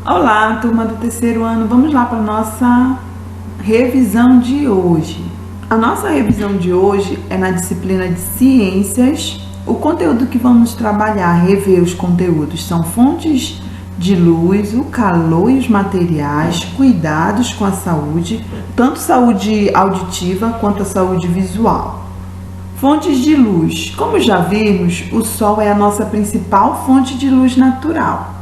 Olá, turma do terceiro ano, vamos lá para a nossa revisão de hoje. A nossa revisão de hoje é na disciplina de Ciências. O conteúdo que vamos trabalhar, rever os conteúdos, são fontes de luz, o calor e os materiais, cuidados com a saúde, tanto saúde auditiva quanto a saúde visual. Fontes de luz. Como já vimos, o Sol é a nossa principal fonte de luz natural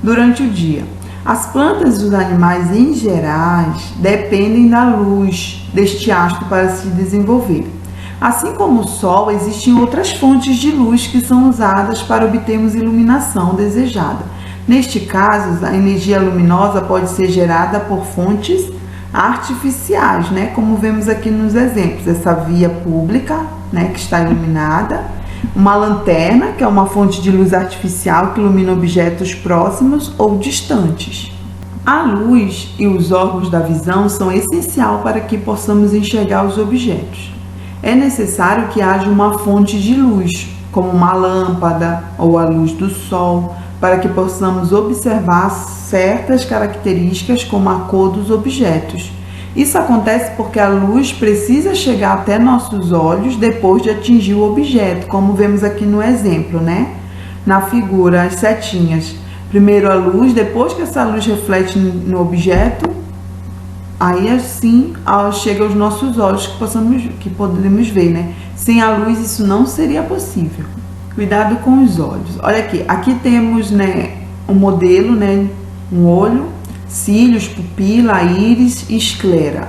durante o dia. As plantas e os animais em geral dependem da luz deste astro para se desenvolver. Assim como o Sol, existem outras fontes de luz que são usadas para obtermos iluminação desejada. Neste caso, a energia luminosa pode ser gerada por fontes artificiais, como vemos aqui nos exemplos. Essa via pública, que está iluminada, uma lanterna, que é uma fonte de luz artificial que ilumina objetos próximos ou distantes. A luz e os órgãos da visão são essenciais para que possamos enxergar os objetos. É necessário que haja uma fonte de luz, como uma lâmpada ou a luz do sol, para que possamos observar certas características como a cor dos objetos. Isso acontece porque a luz precisa chegar até nossos olhos depois de atingir o objeto, como vemos aqui no exemplo, na figura, as setinhas. Primeiro a luz, depois que essa luz reflete no objeto, aí assim chega aos nossos olhos que podemos ver, Sem a luz isso não seria possível. Cuidado com os olhos. Olha aqui temos, um modelo, um olho, cílios, pupila, íris e esclera.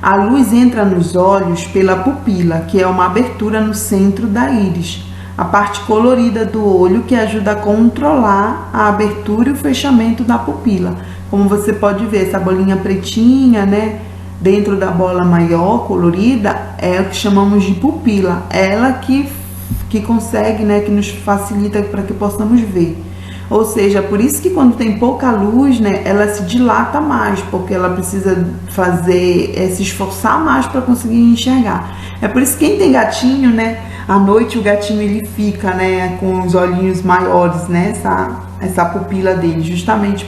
A luz entra nos olhos pela pupila, que é uma abertura no centro da íris, a parte colorida do olho que ajuda a controlar a abertura e o fechamento da pupila. Como você pode ver, essa bolinha pretinha, dentro da bola maior, colorida, é o que chamamos de pupila. Ela que consegue, que nos facilita para que possamos ver. Ou seja, por isso que quando tem pouca luz, ela se dilata mais, porque ela precisa se esforçar mais para conseguir enxergar. É por isso que quem tem gatinho, à noite o gatinho ele fica, com os olhinhos maiores, essa pupila dele, justamente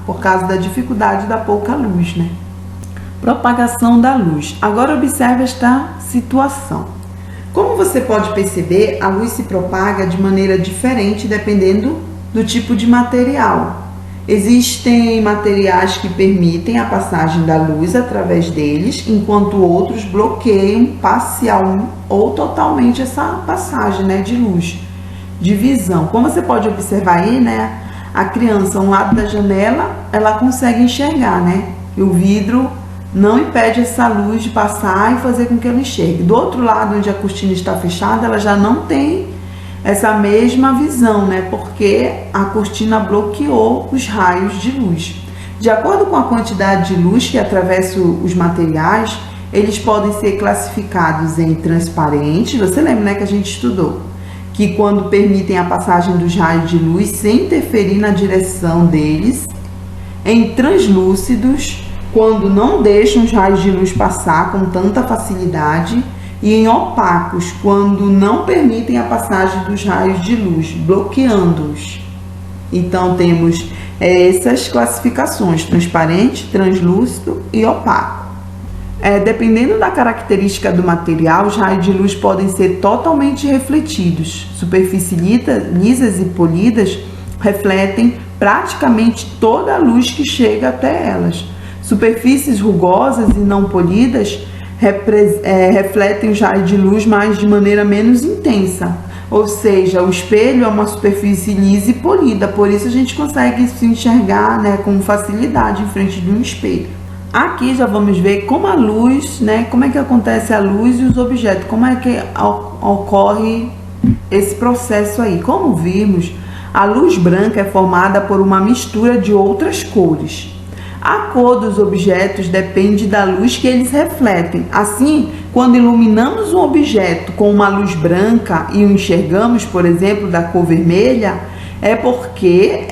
por causa da dificuldade da pouca luz, Propagação da luz. Agora observe esta situação. Como você pode perceber, a luz se propaga de maneira diferente dependendo do tipo de material. Existem materiais que permitem a passagem da luz através deles, enquanto outros bloqueiam parcial ou totalmente essa passagem, de luz, de visão. Como você pode observar aí, a criança, um lado da janela, ela consegue enxergar, e o vidro não impede essa luz de passar e fazer com que ela enxergue. Do outro lado, onde a cortina está fechada, ela já não tem essa mesma visão, porque a cortina bloqueou os raios de luz. De acordo com a quantidade de luz que atravessa os materiais, eles podem ser classificados em transparentes. Você lembra, que a gente estudou? Que quando permitem a passagem dos raios de luz sem interferir na direção deles. Em translúcidos, quando não deixam os raios de luz passar com tanta facilidade, e em opacos, quando não permitem a passagem dos raios de luz, bloqueando-os. Então, temos essas classificações: transparente, translúcido e opaco. Dependendo da característica do material, os raios de luz podem ser totalmente refletidos. Superfícies lisas e polidas refletem praticamente toda a luz que chega até elas. Superfícies rugosas e não polidas refletem os raios de luz, mas de maneira menos intensa. Ou seja, o espelho é uma superfície lisa e polida, por isso a gente consegue se enxergar com facilidade em frente de um espelho. Aqui já vamos ver como a luz, como é que acontece a luz e os objetos, como é que ocorre esse processo aí. Como vimos, a luz branca é formada por uma mistura de outras cores. A cor dos objetos depende da luz que eles refletem. Assim, quando iluminamos um objeto com uma luz branca e o enxergamos, por exemplo, da cor vermelha, é porque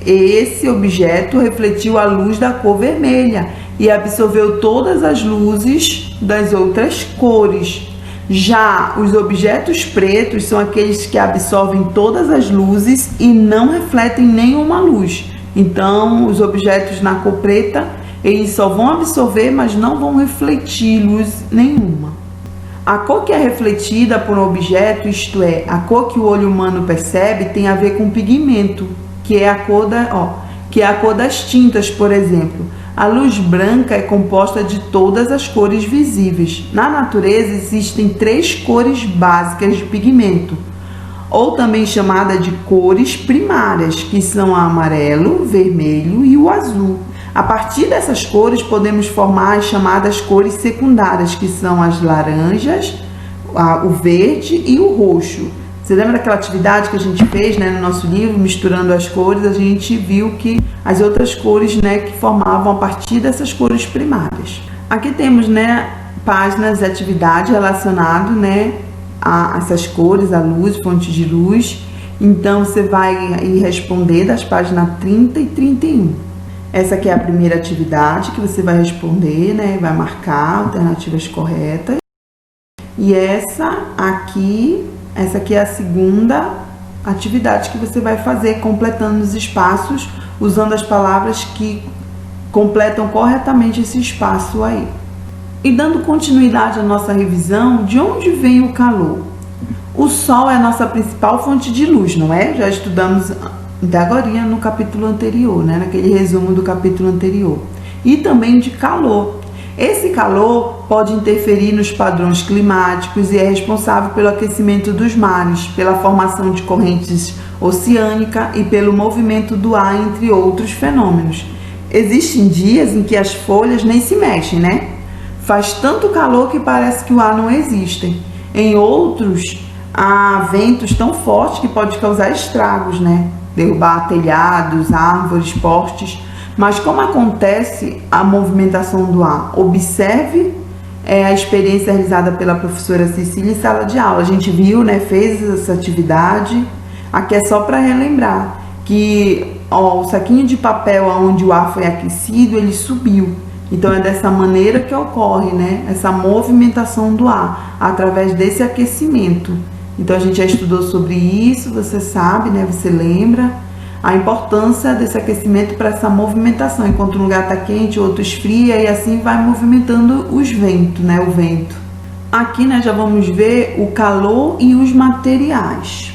esse objeto refletiu a luz da cor vermelha e absorveu todas as luzes das outras cores. Já os objetos pretos são aqueles que absorvem todas as luzes e não refletem nenhuma luz. Então, os objetos na cor preta, eles só vão absorver, mas não vão refletir luz nenhuma. A cor que é refletida por um objeto, isto é, a cor que o olho humano percebe, tem a ver com pigmento, que é a cor das tintas, por exemplo. A luz branca é composta de todas as cores visíveis. Na natureza existem 3 cores básicas de pigmento, ou também chamada de cores primárias, que são o amarelo, o vermelho e o azul. A partir dessas cores podemos formar as chamadas cores secundárias, que são as laranjas, o verde e o roxo. Você lembra daquela atividade que a gente fez, né, no nosso livro, misturando as cores? A gente viu que as outras cores, né, que formavam a partir dessas cores primárias. Aqui temos, né, páginas de atividade relacionadas, né, a essas cores, a luz, fonte de luz. Então você vai ir responder das páginas 30 e 31. Essa aqui é a primeira atividade que você vai responder, né, vai marcar alternativas corretas. E essa aqui é a segunda atividade que você vai fazer, completando os espaços, usando as palavras que completam corretamente esse espaço aí. E dando continuidade à nossa revisão, de onde vem o calor? O Sol é a nossa principal fonte de luz, não é? Já estudamos até agora no capítulo anterior, né? Naquele resumo do capítulo anterior. E também de calor. Esse calor pode interferir nos padrões climáticos e é responsável pelo aquecimento dos mares, pela formação de correntes oceânicas e pelo movimento do ar, entre outros fenômenos. Existem dias em que as folhas nem se mexem, né? Faz tanto calor que parece que o ar não existe. Em outros, há ventos tão fortes que pode causar estragos, né? Derrubar telhados, árvores, postes. Mas como acontece a movimentação do ar? Observe a experiência realizada pela professora Cecília em sala de aula. A gente viu, né, fez essa atividade. Aqui é só para relembrar que o saquinho de papel onde o ar foi aquecido, ele subiu. Então é dessa maneira que ocorre, né, essa movimentação do ar, através desse aquecimento. Então a gente já estudou sobre isso, você sabe, né, você lembra a importância desse aquecimento para essa movimentação. Enquanto um lugar está quente, o outro esfria e assim vai movimentando os ventos, né, o vento. Aqui, né, já vamos ver o calor e os materiais.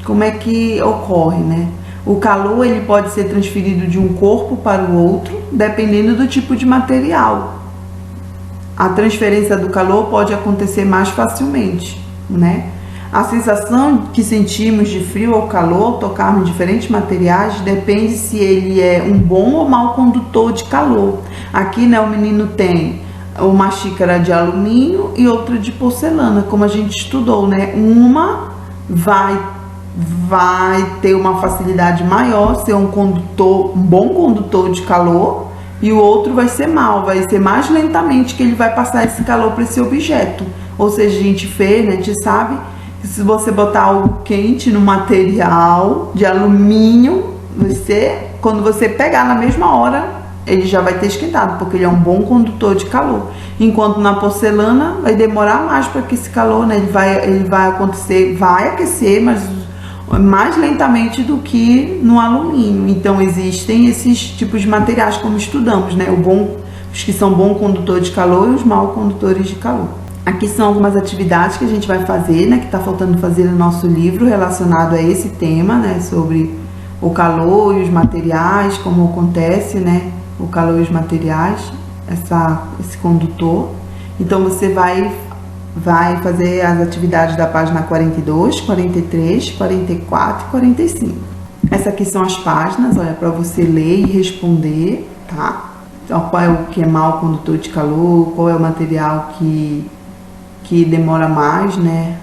Como é que ocorre, né? O calor ele pode ser transferido de um corpo para o outro, dependendo do tipo de material. A transferência do calor pode acontecer mais facilmente, né? A sensação que sentimos de frio ou calor ao tocarmos diferentes materiais depende se ele é um bom ou mau condutor de calor. Aqui, né, o menino tem uma xícara de alumínio e outra de porcelana, como a gente estudou, né? Uma vai ter uma facilidade maior, ser um bom condutor de calor, e o outro vai ser mau, vai ser mais lentamente que ele vai passar esse calor para esse objeto. Ou seja, a gente fez, né, a gente sabe que se você botar algo quente no material de alumínio, quando você pegar na mesma hora, ele já vai ter esquentado, porque ele é um bom condutor de calor. Enquanto na porcelana vai demorar mais para que esse calor, né, ele vai aquecer, mas mais lentamente do que no alumínio. Então existem esses tipos de materiais, como estudamos, né? Os que são bons condutores de calor e os maus condutores de calor. Aqui são algumas atividades que a gente vai fazer, né? Que está faltando fazer no nosso livro relacionado a esse tema, né? Sobre o calor e os materiais, como acontece, né? O calor e os materiais, esse condutor. Então você vai fazer as atividades da página 42, 43, 44 e 45. Essas aqui são as páginas, olha, para você ler e responder, tá? Então, qual é o que é mau condutor de calor, qual é o material que demora mais, né?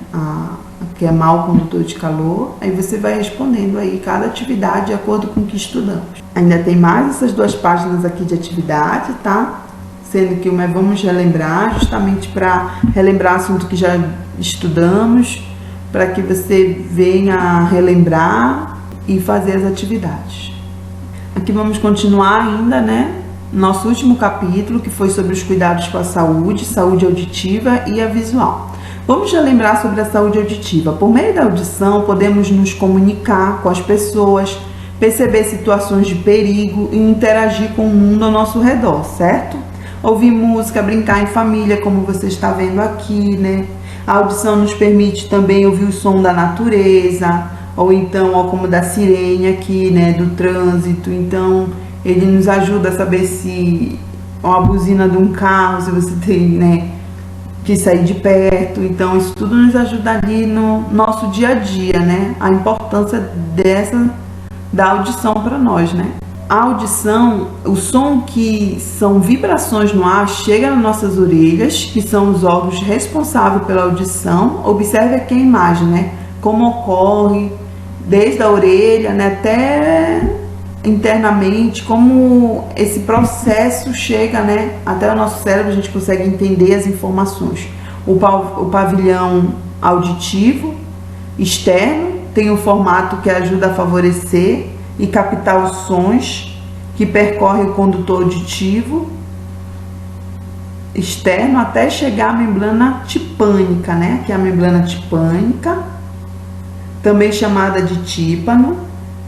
Que é mau condutor de calor. Aí você vai respondendo aí cada atividade de acordo com o que estudamos. Ainda tem mais essas 2 páginas aqui de atividade, tá? Sendo que vamos relembrar, justamente para relembrar assunto que já estudamos, para que você venha relembrar e fazer as atividades. Aqui vamos continuar ainda, né? Nosso último capítulo, que foi sobre os cuidados com a saúde auditiva e a visual. Vamos relembrar sobre a saúde auditiva. Por meio da audição, podemos nos comunicar com as pessoas, perceber situações de perigo e interagir com o mundo ao nosso redor, certo? Ouvir música, brincar em família, como você está vendo aqui, né? A audição nos permite também ouvir o som da natureza, ou então, ó, como da sirene aqui, né, do trânsito. Então, ele nos ajuda a saber se a buzina de um carro, se você tem, né, que sair de perto. Então, isso tudo nos ajuda ali no nosso dia a dia, né? A importância da audição para nós, né? A audição, o som que são vibrações no ar, chega nas nossas orelhas, que são os órgãos responsáveis pela audição. Observe aqui a imagem, né? Como ocorre desde a orelha, né, até internamente, como esse processo chega, né, até o nosso cérebro, a gente consegue entender as informações. O pavilhão auditivo externo tem um formato que ajuda a favorecer e captar os sons que percorrem o condutor auditivo externo até chegar à membrana tipânica, né, que é a membrana tipânica, também chamada de tímpano,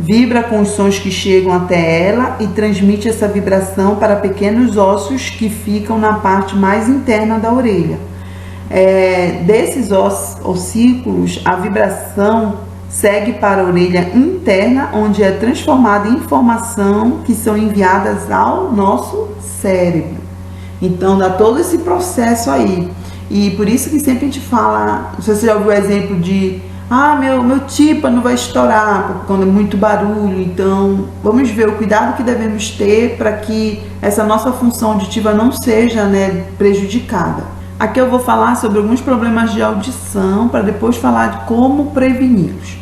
vibra com os sons que chegam até ela e transmite essa vibração para pequenos ossos que ficam na parte mais interna da orelha. Desses ossículos, a vibração segue para a orelha interna, onde é transformada em informação que são enviadas ao nosso cérebro. Então, dá todo esse processo aí. E por isso que sempre a gente fala, se você já ouviu o exemplo de meu tímpano vai estourar quando é muito barulho. Então, vamos ver o cuidado que devemos ter para que essa nossa função auditiva não seja, né, prejudicada. Aqui eu vou falar sobre alguns problemas de audição para depois falar de como preveni-los.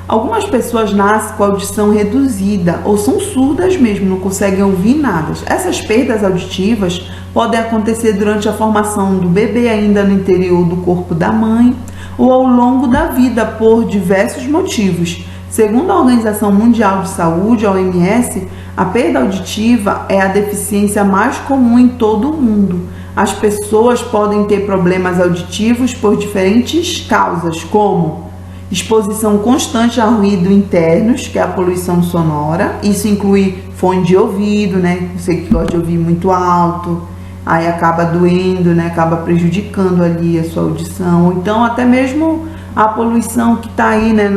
Algumas pessoas nascem com a audição reduzida ou são surdas mesmo, não conseguem ouvir nada. Essas perdas auditivas podem acontecer durante a formação do bebê ainda no interior do corpo da mãe ou ao longo da vida por diversos motivos. Segundo a Organização Mundial de Saúde, a OMS, a perda auditiva é a deficiência mais comum em todo o mundo. As pessoas podem ter problemas auditivos por diferentes causas, como exposição constante a ruído internos, que é a poluição sonora. Isso inclui fone de ouvido, né? Você que gosta de ouvir muito alto, aí acaba doendo, né? Acaba prejudicando ali a sua audição. Ou então até mesmo a poluição que está aí, né?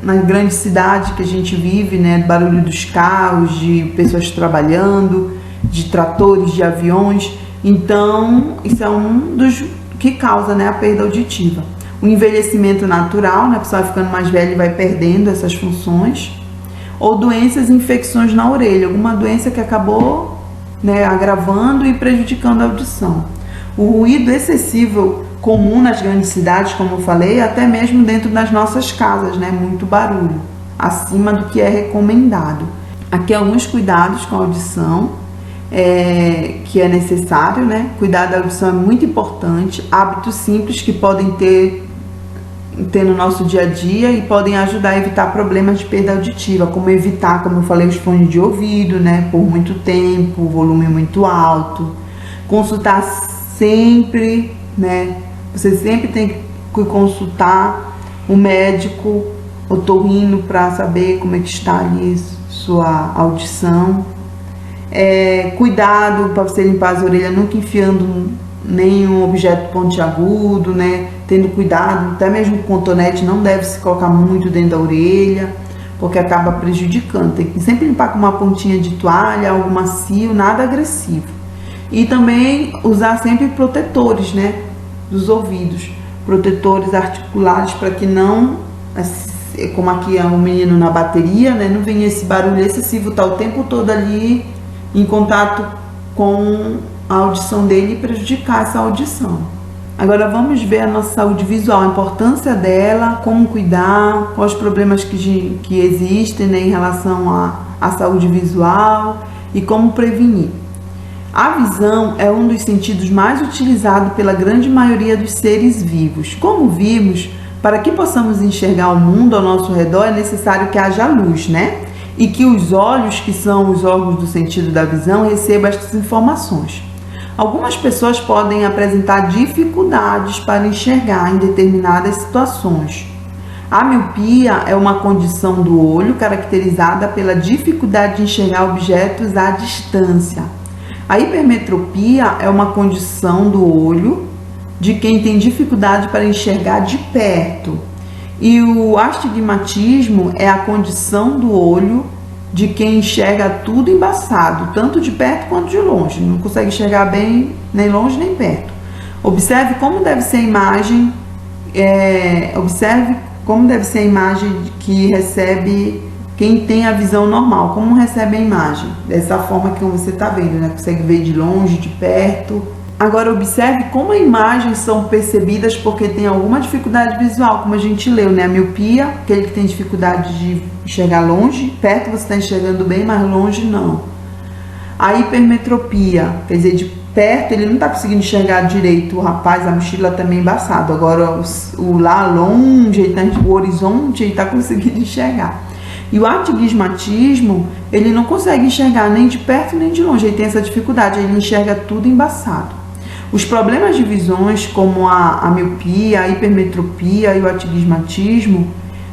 Na grande cidade que a gente vive, né? Barulho dos carros, de pessoas trabalhando, de tratores, de aviões. Então, isso é um dos que causa, né, a perda auditiva. O envelhecimento natural, né, a pessoa vai ficando mais velha e vai perdendo essas funções. Ou doenças e infecções na orelha, alguma doença que acabou, né, agravando e prejudicando a audição. O ruído excessivo comum nas grandes cidades, como eu falei, até mesmo dentro das nossas casas, né, muito barulho, acima do que é recomendado. Aqui alguns cuidados com a audição. Que é necessário, né? Cuidar da audição é muito importante. Hábitos simples que podem ter no nosso dia a dia e podem ajudar a evitar problemas de perda auditiva, como evitar, como eu falei, os fones de ouvido, né? Por muito tempo, volume muito alto. Consultar sempre, né? Você sempre tem que consultar o médico otorrino para saber como é que está ali sua audição. Cuidado para você limpar as orelhas, nunca enfiando nenhum objeto pontiagudo, né? Tendo cuidado, até mesmo o cotonete não deve se colocar muito dentro da orelha, porque acaba prejudicando. Tem que sempre limpar com uma pontinha de toalha, algo macio, nada agressivo. E também usar sempre protetores, né? Dos ouvidos, protetores articulares para que não, como aqui é o menino na bateria, né? Não venha esse barulho excessivo, tá o tempo todo ali em contato com a audição dele e prejudicar essa audição. Agora vamos ver a nossa saúde visual, a importância dela, como cuidar, quais os problemas que existem, né, em relação à saúde visual e como prevenir. A visão é um dos sentidos mais utilizados pela grande maioria dos seres vivos. Como vimos, para que possamos enxergar o mundo ao nosso redor é necessário que haja luz, né? E que os olhos, que são os órgãos do sentido da visão, recebam estas informações. Algumas pessoas podem apresentar dificuldades para enxergar em determinadas situações. A miopia é uma condição do olho caracterizada pela dificuldade de enxergar objetos à distância. A hipermetropia é uma condição do olho de quem tem dificuldade para enxergar de perto. E o astigmatismo é a condição do olho de quem enxerga tudo embaçado, tanto de perto quanto de longe. Não consegue enxergar bem nem longe nem perto. Observe como deve ser a imagem, que recebe quem tem a visão normal. Como recebe a imagem? Dessa forma que você está vendo, né? Consegue ver de longe, de perto. Agora observe como as imagens são percebidas porque tem alguma dificuldade visual, como a gente leu, né? A miopia, aquele que tem dificuldade de enxergar longe, perto você está enxergando bem, mas longe não. A hipermetropia, quer dizer, de perto ele não está conseguindo enxergar direito, o rapaz, a mochila também embaçado. Agora o lá longe, o horizonte, ele está conseguindo enxergar. E o astigmatismo, ele não consegue enxergar nem de perto nem de longe, ele tem essa dificuldade, ele enxerga tudo embaçado. Os problemas de visões, como a miopia, a hipermetropia e o astigmatismo,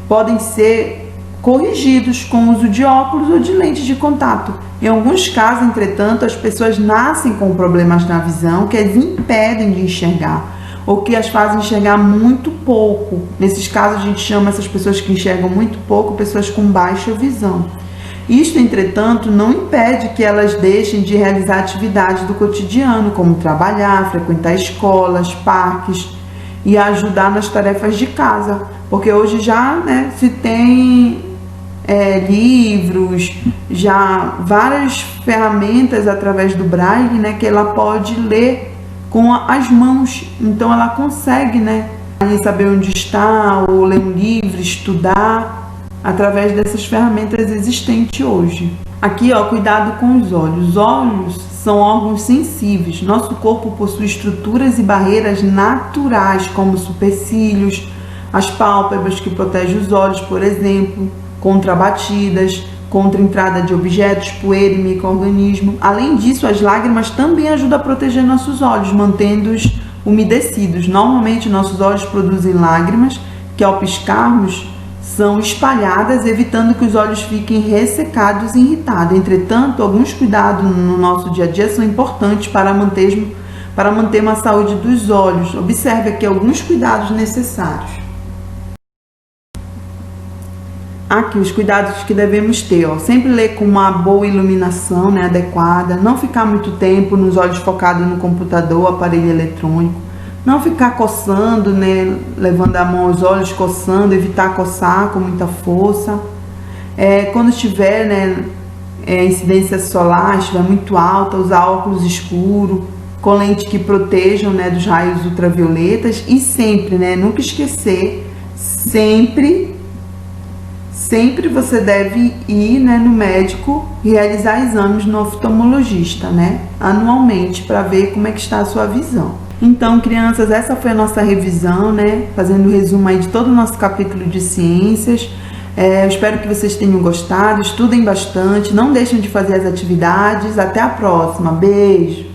podem ser corrigidos com o uso de óculos ou de lentes de contato. Em alguns casos, entretanto, as pessoas nascem com problemas na visão que as impedem de enxergar ou que as fazem enxergar muito pouco. Nesses casos, a gente chama essas pessoas que enxergam muito pouco pessoas com baixa visão. Isto, entretanto, não impede que elas deixem de realizar atividades do cotidiano, como trabalhar, frequentar escolas, parques e ajudar nas tarefas de casa, porque hoje já se tem livros, já várias ferramentas através do Braille, que ela pode ler com as mãos, então ela consegue saber onde está, ou ler um livro, estudar através dessas ferramentas existentes hoje. Aqui, cuidado com os olhos. Os olhos são órgãos sensíveis. Nosso corpo possui estruturas e barreiras naturais, como supercílios, as pálpebras que protegem os olhos, por exemplo, contra batidas, contra a entrada de objetos, poeira e micro-organismo. Além disso, as lágrimas também ajudam a proteger nossos olhos, mantendo-os umedecidos. Normalmente, nossos olhos produzem lágrimas que, ao piscarmos, são espalhadas, evitando que os olhos fiquem ressecados e irritados. Entretanto, alguns cuidados no nosso dia a dia são importantes para manter uma saúde dos olhos. Observe aqui alguns cuidados necessários. Aqui os cuidados que devemos ter, sempre ler com uma boa iluminação adequada, não ficar muito tempo nos olhos focados no computador, aparelho eletrônico, não ficar coçando, levando a mão aos olhos, coçando, evitar coçar com muita força. Quando estiver incidência solar, estiver muito alta, usar óculos escuros, com lente que protejam dos raios ultravioletas e sempre, nunca esquecer, sempre você deve ir no médico e realizar exames no oftalmologista, anualmente, para ver como é que está a sua visão. Então, crianças, essa foi a nossa revisão, fazendo um resumo aí de todo o nosso capítulo de ciências. Eu espero que vocês tenham gostado, estudem bastante, não deixem de fazer as atividades. Até a próxima, beijo!